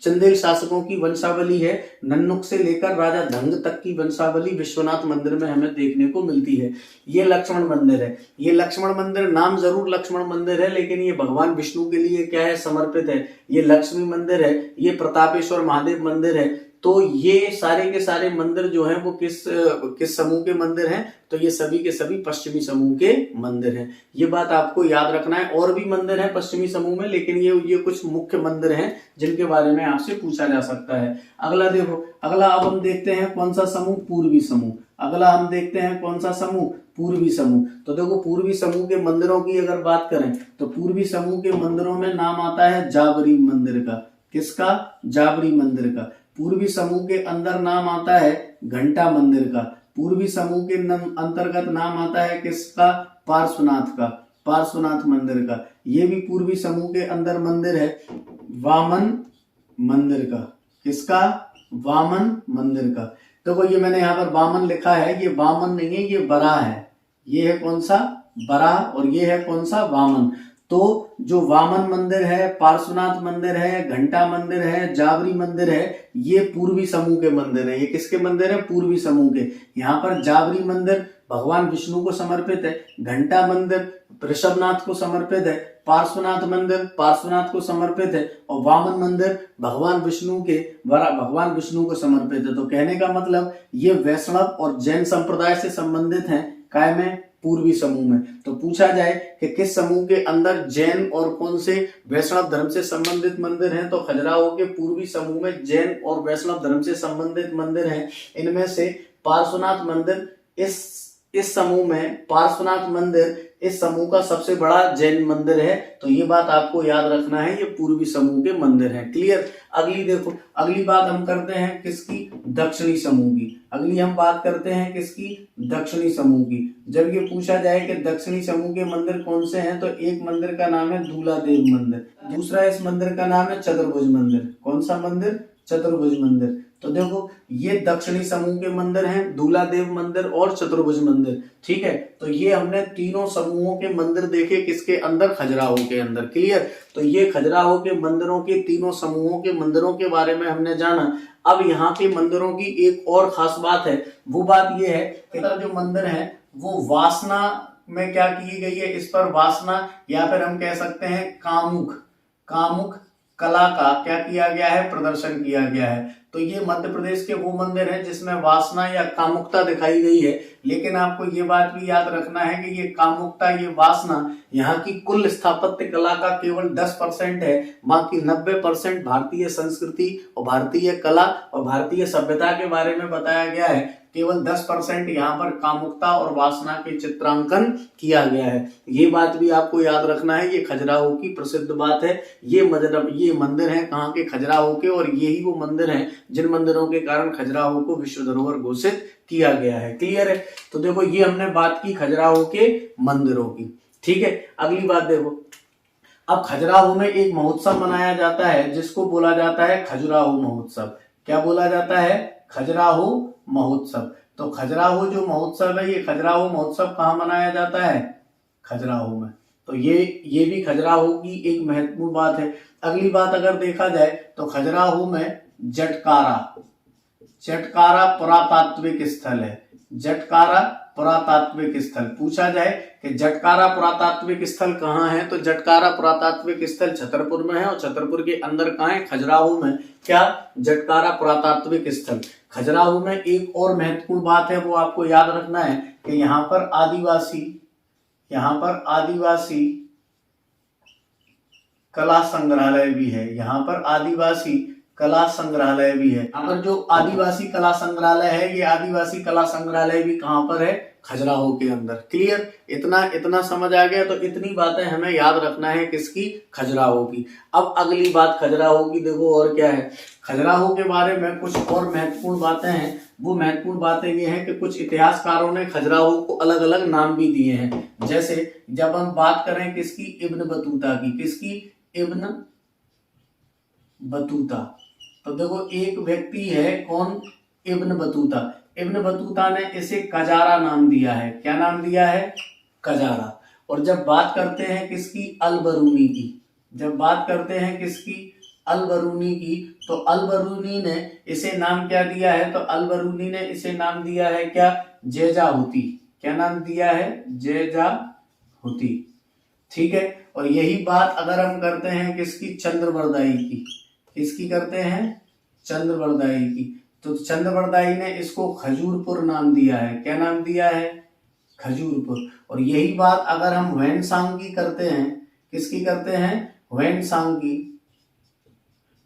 चंदेल शासकों की वंशावली है। नन्नुक से लेकर राजा धंग तक की वंशावली विश्वनाथ मंदिर में हमें देखने को मिलती है। ये लक्ष्मण मंदिर है। ये लक्ष्मण मंदिर नाम जरूर लक्ष्मण मंदिर है, लेकिन ये भगवान विष्णु के लिए क्या है, समर्पित है। ये लक्ष्मी मंदिर है। ये प्रतापेश्वर महादेव मंदिर है। तो ये सारे के सारे मंदिर जो हैं वो किस समूह के मंदिर हैं, तो ये सभी के सभी पश्चिमी समूह के मंदिर हैं। ये बात आपको याद रखना है। और भी मंदिर हैं पश्चिमी समूह में, लेकिन ये कुछ मुख्य मंदिर हैं जिनके बारे में आपसे पूछा जा सकता है। अगला देखो, अगला अब हम देखते हैं कौन सा समूह, पूर्वी समूह। अगला हम देखते हैं कौन सा समूह, पूर्वी समूह। तो देखो पूर्वी समूह के मंदिरों की अगर बात करें तो पूर्वी समूह के मंदिरों में नाम आता है जाबरी मंदिर का। किसका, जाबरी मंदिर का। पूर्वी समूह के अंदर नाम आता है घंटा मंदिर का। पूर्वी समूह के अंतर्गत नाम आता है किसका, पार्श्वनाथ का, पार्श्वनाथ मंदिर का। ये भी पूर्वी समूह के अंदर मंदिर है। वामन मंदिर का, किसका, वामन मंदिर का। देखो ये मैंने यहाँ पर वामन लिखा है, ये वामन नहीं है, ये बरा है। ये है कौन सा, बरा, और ये है कौन सा, वामन। तो जो वामन मंदिर है, पार्श्वनाथ मंदिर है, घंटा मंदिर है, जाबरी मंदिर है, ये पूर्वी समूह के मंदिर है। ये किसके मंदिर है, पूर्वी समूह के। यहाँ पर जाबरी मंदिर भगवान विष्णु को समर्पित है, घंटा मंदिर ऋषभनाथ को समर्पित है, पार्श्वनाथ मंदिर पार्श्वनाथ को समर्पित है, और वामन मंदिर भगवान विष्णु को समर्पित है। तो कहने का मतलब ये वैष्णव और जैन संप्रदाय से संबंधित हैं, काय में, पूर्वी समूह में। तो पूछा जाए कि किस समूह के अंदर जैन और कौन से वैष्णव धर्म से संबंधित मंदिर हैं, तो खजुराहो के पूर्वी समूह में जैन और वैष्णव धर्म से संबंधित मंदिर हैं। इनमें से पार्श्वनाथ मंदिर इस समूह में, पार्श्वनाथ मंदिर इस समूह का सबसे बड़ा जैन मंदिर है। तो ये बात आपको याद रखना है, ये पूर्वी समूह के मंदिर हैं। क्लियर। अगली देखो, अगली बात हम करते हैं किसकी, दक्षिणी समूह की। अगली हम बात करते हैं किसकी, दक्षिणी समूह की। जब ये पूछा जाए कि दक्षिणी समूह के मंदिर कौन से हैं, तो एक मंदिर का नाम है दूलादेव मंदिर, दूसरा इस मंदिर का नाम है चतुर्भुज मंदिर। कौन सा मंदिर, चतुर्भुज मंदिर। तो देखो ये दक्षिणी समूह के मंदिर हैं, दूलादेव मंदिर और चतुर्भुज मंदिर। ठीक है, तो ये हमने तीनों समूहों के मंदिर देखे किसके अंदर, खजुराहो के अंदर। क्लियर। तो ये खजुराहो के मंदिरों के तीनों समूहों के मंदिरों के बारे में हमने जाना। अब यहाँ के मंदिरों की एक और खास बात है, वो बात ये है कि जो मंदिर है वो वासना में क्या की गई है, इस पर वासना या फिर हम कह सकते हैं कामुक कला का क्या किया गया है, प्रदर्शन किया गया है। तो ये मध्य प्रदेश के वो मंदिर हैं जिसमें वासना या कामुकता दिखाई गई है। लेकिन आपको ये बात भी याद रखना है कि ये कामुकता, ये वासना यहाँ की कुल स्थापत्य कला का केवल 10% है। बाकी 90% भारतीय संस्कृति और भारतीय कला और भारतीय सभ्यता के बारे में बताया गया है। केवल 10% यहाँ पर कामुकता और वासना के चित्रांकन किया गया है। ये बात भी आपको याद रखना है। ये खजुराहो की प्रसिद्ध बात है। ये मंदिर है कहाँ के? खजुराहो के। और यही वो मंदिर हैं जिन मंदिरों के कारण खजुराहो को विश्व धरोहर घोषित किया गया है। क्लियर है? तो देखो ये हमने बात की खजुराहो के मंदिरों की। ठीक है, अगली बात देखो, अब खजुराहो में एक महोत्सव मनाया जाता है जिसको बोला जाता है खजुराहो महोत्सव। क्या बोला जाता है? खजुराहो महोत्सव। तो खजुराहो जो महोत्सव है, ये खजुराहो महोत्सव कहाँ मनाया जाता है? खजुराहो में। तो ये भी खजुराहो की एक महत्वपूर्ण बात है। अगली बात अगर देखा जाए तो खजुराहो में जटकारा पुरातात्विक स्थल है। जटकारा पुरातात्विक स्थल पूछा जाए कि जटकारा पुरातात्विक स्थल कहाँ है, तो जटकारा पुरातात्विक स्थल छतरपुर में है। और छतरपुर के अंदर कहाँ है? खजुराहो में। क्या? जटकारा पुरातात्विक स्थल। खजुराहो में एक और महत्वपूर्ण बात है, वो आपको याद रखना है कि यहाँ पर आदिवासी कला संग्रहालय भी है। यहाँ पर आदिवासी कला संग्रहालय भी है। यहाँ पर जो आदिवासी कला संग्रहालय है, ये आदिवासी कला संग्रहालय भी कहाँ पर है? खजुराहो के अंदर। क्लियर? इतना समझ आ गया। तो इतनी बातें हमें याद रखना है किसकी? खजुराहो की। अब अगली बात खजुराहो की देखो और क्या है। खजुराहो के बारे में कुछ और महत्वपूर्ण बातें हैं। वो महत्वपूर्ण बातें ये हैं कि कुछ इतिहासकारों ने खजुराहो को अलग अलग नाम भी दिए हैं। जैसे जब हम बात करें किसकी? इब्न बतूता की। किसकी? Ibn Battuta. तो देखो एक व्यक्ति है, कौन? Ibn Battuta. इब्न बतूता ने इसे कजारा नाम दिया है। क्या नाम दिया है? कजारा। और जब बात करते हैं किसकी? अल-बरूनी की। जब बात करते हैं किसकी? अल-बरूनी की। तो अल-बरूनी ने इसे नाम क्या दिया है? तो अल-बरूनी ने इसे नाम दिया है क्या? जैजाहुती। क्या नाम दिया है? जैजाहुती। ठीक है। और यही बात अगर हम करते हैं किसकी? चंद्रबरदाई की। किसकी करते हैं? चंद्रबरदाई की। तो चंद्रबरदाई ने इसको खजूरपुर नाम दिया है। क्या नाम दिया है? खजूरपुर। और यही बात अगर हम ह्वेनसांग की करते हैं, किसकी करते हैं? ह्वेनसांग की।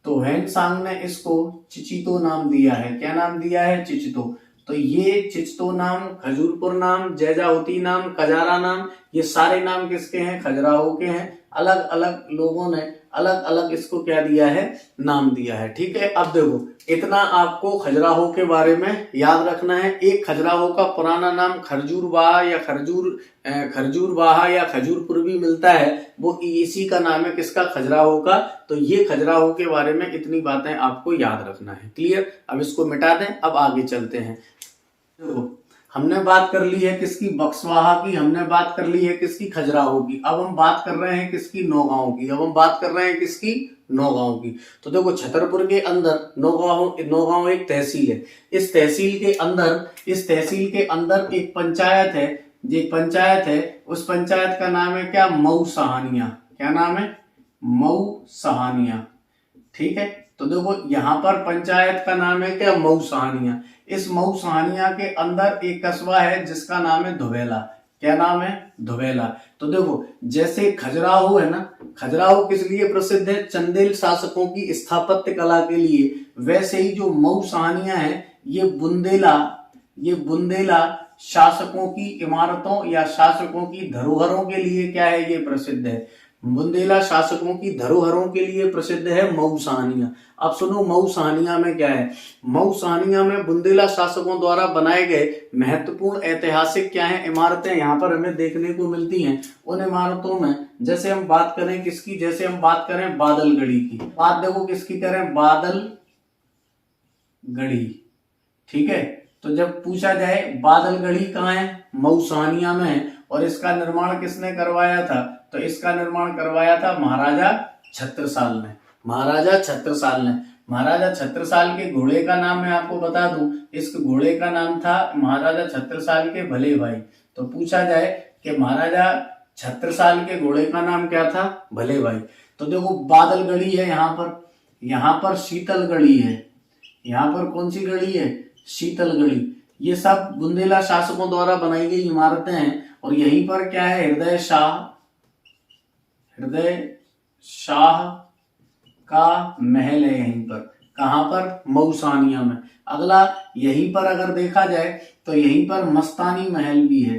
तो ह्वेनसांग ने इसको चिचितो नाम दिया है। क्या नाम दिया है? चिचितो। तो ये चिचितो नाम, खजूरपुर नाम, जैजाहुती नाम, कजारा नाम, ये सारे नाम किसके हैं? खजुराहो के हैं। अलग अलग लोगों ने अलग अलग इसको क्या दिया है? नाम दिया है। ठीक है। अब देखो इतना आपको खजुराहो के बारे में याद रखना है। एक खजुराहो का पुराना नाम खरजूरबाहा या खजूरपुर भी मिलता है। वो इसी का नाम है, किसका? खजुराहो का। तो ये खजुराहो के बारे में इतनी बातें आपको याद रखना है। क्लियर? अब इसको मिटा दें, अब आगे चलते हैं। देखो हमने बात कर ली है किसकी? बक्सवाहा की। हमने बात कर ली है किसकी? खजुराहो की। अब हम बात कर रहे हैं किसकी? नौगांव की। अब हम बात कर रहे हैं किसकी? नौगांव की। तो देखो छतरपुर के अंदर नौगांव एक तहसील है। इस तहसील के अंदर एक पंचायत है। उस पंचायत का नाम है क्या? मऊ सहानिया। क्या नाम है? मऊ सहानिया। ठीक है। तो देखो यहाँ पर पंचायत का नाम है क्या? मऊ सहानिया। इस मऊ सहानिया के अंदर एक कस्बा है जिसका नाम है धुबेला। क्या नाम है? धुबेला। तो देखो जैसे खजुराहो है ना, खजुराहो किस लिए प्रसिद्ध है? चंदेल शासकों की स्थापत्य कला के लिए। वैसे ही जो मऊ सहानिया है, ये बुंदेला शासकों की इमारतों या शासकों की धरोहरों के लिए क्या है? ये प्रसिद्ध है। बुंदेला शासकों की धरोहरों के लिए प्रसिद्ध है मऊ सहानिया। अब सुनो मऊ सहानिया में क्या है? मऊ सहानिया में बुंदेला शासकों द्वारा बनाए गए महत्वपूर्ण ऐतिहासिक क्या है? इमारतें यहाँ पर हमें देखने को मिलती हैं। उन इमारतों में जैसे हम बात करें किसकी? जैसे हम बात करें बादलगढ़ी की। बात देखो किसकी करें? बादलगढ़ी। ठीक है। तो जब पूछा जाए बादलगढ़ी कहाँ है? मऊ सहानिया में है। और इसका निर्माण किसने करवाया था? तो इसका निर्माण करवाया था महाराजा छत्रसाल ने। महाराजा छत्रसाल के घोड़े का नाम मैं आपको बता दूं, इस घोड़े का नाम था महाराजा छत्रसाल के भले भाई। तो पूछा जाए कि महाराजा छत्रसाल के घोड़े का नाम क्या था? भले भाई। तो देखो बादलगढ़ी है यहाँ पर शीतलगढ़ी है। यहाँ पर कौन सी गढ़ी है, शीतलगढ़ी। ये सब बुंदेला शासकों द्वारा बनाई गई इमारतें हैं। और यहीं पर क्या है, हृदय शाह का महल है यहीं पर। कहां पर, मऊसानिया में। अगला यहीं पर अगर देखा जाए तो यहीं पर मस्तानी महल भी है।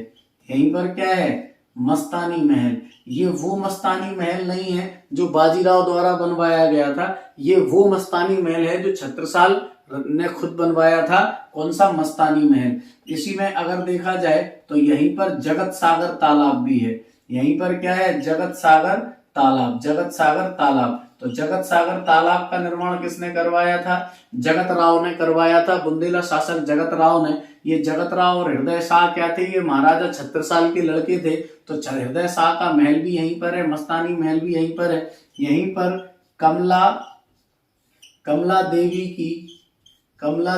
यहीं पर क्या है, मस्तानी महल। ये वो मस्तानी महल नहीं है जो बाजीराव द्वारा बनवाया गया था, ये वो मस्तानी महल है जो छत्रसाल ने खुद बनवाया था। कौन सा, मस्तानी महल। इसी में अगर देखा जाए तो यहीं पर जगत सागर तालाब भी है। यहीं पर क्या है, जगत सागर तालाब, जगत सागर तालाब। तो जगत सागर तालाब का निर्माण किसने करवाया था, जगत राव ने करवाया था, बुंदेला शासक जगत राव ने। ये जगत राव और हृदय शाह क्या थे, ये महाराजा छत्रसाल के लड़के थे। तो हृदय शाह का महल भी यहीं पर है, मस्तानी महल भी यहीं पर है। यहीं पर कमला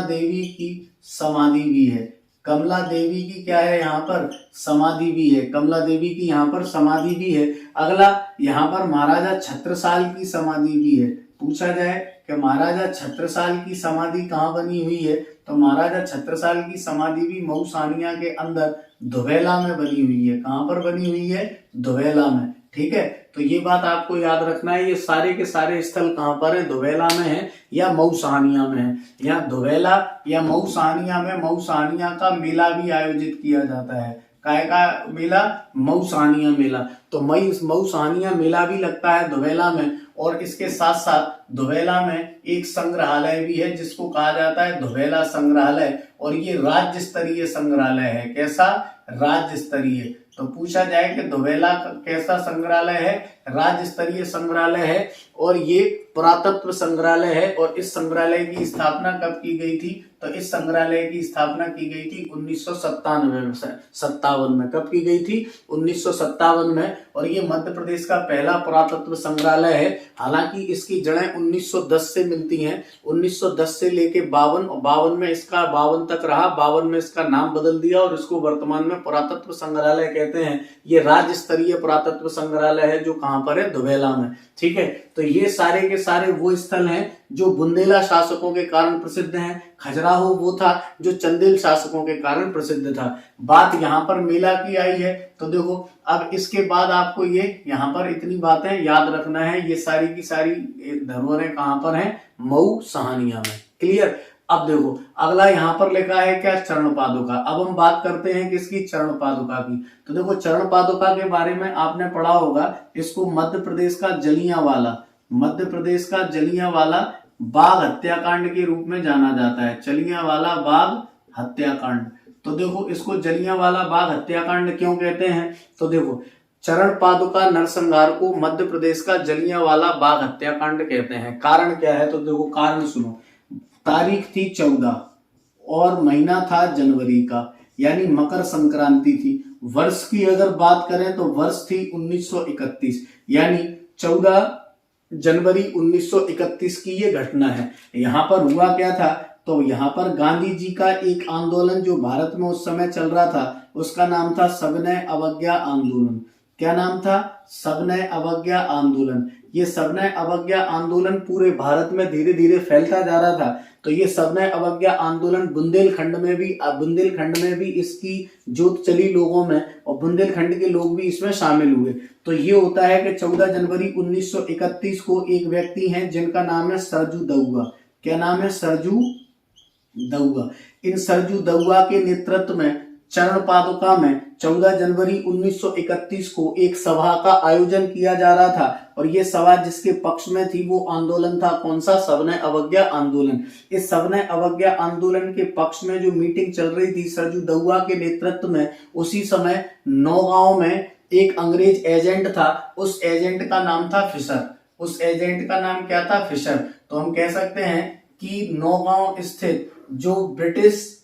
देवी की समाधि भी है। कमला देवी की क्या है, यहाँ पर समाधि भी है। कमला देवी की यहाँ पर समाधि भी है। अगला यहाँ पर महाराजा छत्रसाल की समाधि भी है। पूछा जाए कि महाराजा छत्रसाल की समाधि कहाँ बनी हुई है, तो महाराजा छत्रसाल की समाधि भी मऊसानिया के अंदर धोबेला में बनी हुई है। कहाँ पर बनी हुई है, धोबेला में। ठीक है, तो ये बात आपको याद रखना है। ये सारे के सारे स्थल कहाँ पर है, धोबेला में है या मऊसानिया में है। या धोबेला या मऊसानिया में मऊसानिया का मेला भी आयोजित किया जाता है। काय का मेला, मऊसानिया मेला। तो मऊसानिया मेला भी लगता है धोबेला में। और इसके साथ साथ धोबेला में एक संग्रहालय भी है जिसको कहा जाता है धोबेला संग्रहालय। और ये राज्य स्तरीय संग्रहालय है। कैसा, राज्य स्तरीय। तो पूछा जाए कि धोबेला कैसा संग्रहालय है, राज्य स्तरीय संग्रहालय है। और ये पुरातत्व संग्रहालय है। और इस संग्रहालय की स्थापना कब की गई थी, तो इस संग्रहालय की स्थापना की गई थी 1957 में। कब की गई थी, 1957 में। और ये मध्य प्रदेश का पहला पुरातत्व संग्रहालय है। हालांकि इसकी जड़ें 1910 से मिलती हैं। 1910 से लेके 52 में इसका 52 तक रहा। 52 में इसका नाम बदल दिया और इसको वर्तमान में पुरातत्व संग्रहालय कहते हैं। ये राज्य स्तरीय पुरातत्व संग्रहालय है जो कहां पर है, धोबेला में। ठीक है, तो ये सारे के सारे वो स्थल हैं जो बुंदेला शासकों के कारण प्रसिद्ध हैं। खजुराहो वो था जो चंदेल शासकों के कारण प्रसिद्ध था। बात यहाँ पर मेला की आई है। तो देखो, अब इसके बाद आपको ये यहाँ पर इतनी बातें याद रखना है। ये सारी की सारी धरोहरें कहाँ पर हैं, मऊसानिया में। क्लियर। अब देखो, अगला यहाँ पर लिखा है क्या, चरण पादुका। अब हम बात करते हैं किसकी, चरण पादुका की। तो देखो, चरण पादुका के बारे में आपने पढ़ा होगा। इसको मध्य प्रदेश का जलियांवाला बाग हत्याकांड के रूप में जाना जाता है। जलियांवाला बाग हत्याकांड। तो देखो, इसको जलियांवाला बाग हत्याकांड क्यों कहते हैं, तो देखो, चरण पादुका नरसंहार को मध्य प्रदेश का जलियांवाला बाग हत्याकांड कहते हैं। कारण क्या है, तो देखो कारण सुनो। तारीख थी 14 और महीना था जनवरी का, यानी मकर संक्रांति थी। वर्ष की अगर बात करें तो वर्ष थी 1931, यानी 14 जनवरी 1931 की ये घटना है। यहाँ पर हुआ क्या था, तो यहाँ पर गांधी जी का एक आंदोलन जो भारत में उस समय चल रहा था, उसका नाम था सविनय अवज्ञा आंदोलन। क्या नाम था, सविनय अवज्ञा आंदोलन। ये सविनय अवज्ञा आंदोलन पूरे भारत में धीरे धीरे फैलता जा रहा था। तो ये सविनय अवज्ञा आंदोलन बुंदेलखंड में भी इसकी जोत चली लोगों में, और बुंदेलखंड के लोग भी इसमें शामिल हुए। तो ये होता है कि 14 जनवरी 1931 को एक व्यक्ति हैं जिनका नाम है सरजू दउआ। क्या नाम है, सरजू दउआ। इन सरजू दउआ के नेतृत्व में चरण पादुका में 14 जनवरी 1931 को एक सभा का आयोजन किया जा रहा था। और ये सभा जिसके पक्ष में थी वो आंदोलन था कौन सा, सविनय अवज्ञा आंदोलन। इस सविनय अवज्ञा आंदोलन के पक्ष में जो मीटिंग चल रही थी सरजू दउआ के नेतृत्व में, उसी समय नौगांव में एक अंग्रेज एजेंट था। उस एजेंट का नाम था फिशर। उस एजेंट का नाम क्या था, फिशर। तो हम कह सकते हैं कि नौगांव स्थित जो ब्रिटिश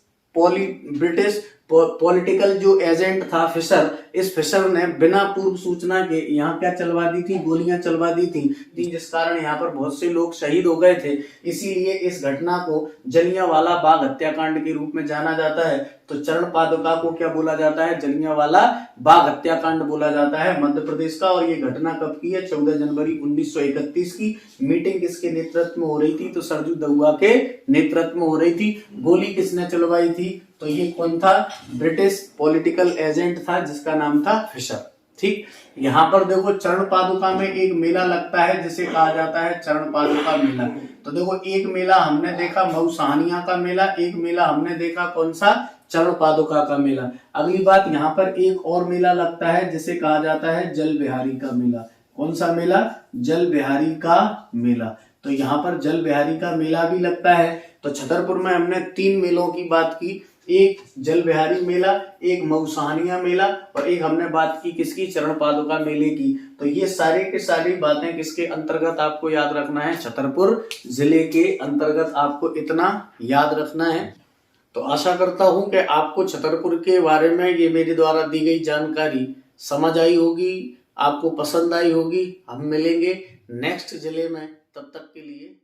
पॉलिटिकल जो एजेंट था फिशर, इस फिशर ने बिना पूर्व सूचना के यहाँ क्या चलवा दी थी, गोलियां चलवा दी थी, जिस कारण यहाँ पर बहुत से लोग शहीद हो गए थे। इसीलिए इस घटना को जलियांवाला बाग हत्याकांड के रूप में जाना जाता है। तो चरण पादुका को क्या बोला जाता है, जलियांवाला बाग हत्याकांड बोला जाता है मध्य प्रदेश का। और ये घटना कब की है, 14 जनवरी 1931 की। मीटिंग किसके नेतृत्व में हो रही थी, तो सरजू दहुआ के नेतृत्व में हो रही थी। गोली किसने चलवाई थी, तो ये कौन था, ब्रिटिश पॉलिटिकल एजेंट था जिसका नाम था फिशर। ठीक, यहाँ पर देखो चरण पादुका में एक मेला लगता है जिसे कहा जाता है चरण पादुका मेला। तो देखो एक मेला हमने देखा मऊ सहानिया का मेला, एक मेला हमने देखा कौन सा, चरण पादुका का मेला। अगली बात, यहाँ पर एक और मेला लगता है जिसे कहा जाता है जल बिहारी का मेला। कौन सा मेला, जल बिहारी का मेला। तो यहाँ पर जल बिहारी का मेला भी लगता है। तो छतरपुर में हमने 3 मेलों की बात की, एक जल बिहारी मेला, एक मऊ सहानिया मेला, और एक हमने बात की किसकी, चरण पादुका मेले की। तो ये सारे के सारी बातें किसके अंतर्गत आपको याद रखना है, छतरपुर जिले के अंतर्गत आपको इतना याद रखना है। तो आशा करता हूं कि आपको छतरपुर के बारे में ये मेरे द्वारा दी गई जानकारी समझ आई होगी, आपको पसंद आई होगी। हम मिलेंगे नेक्स्ट जिले में, तब तक के लिए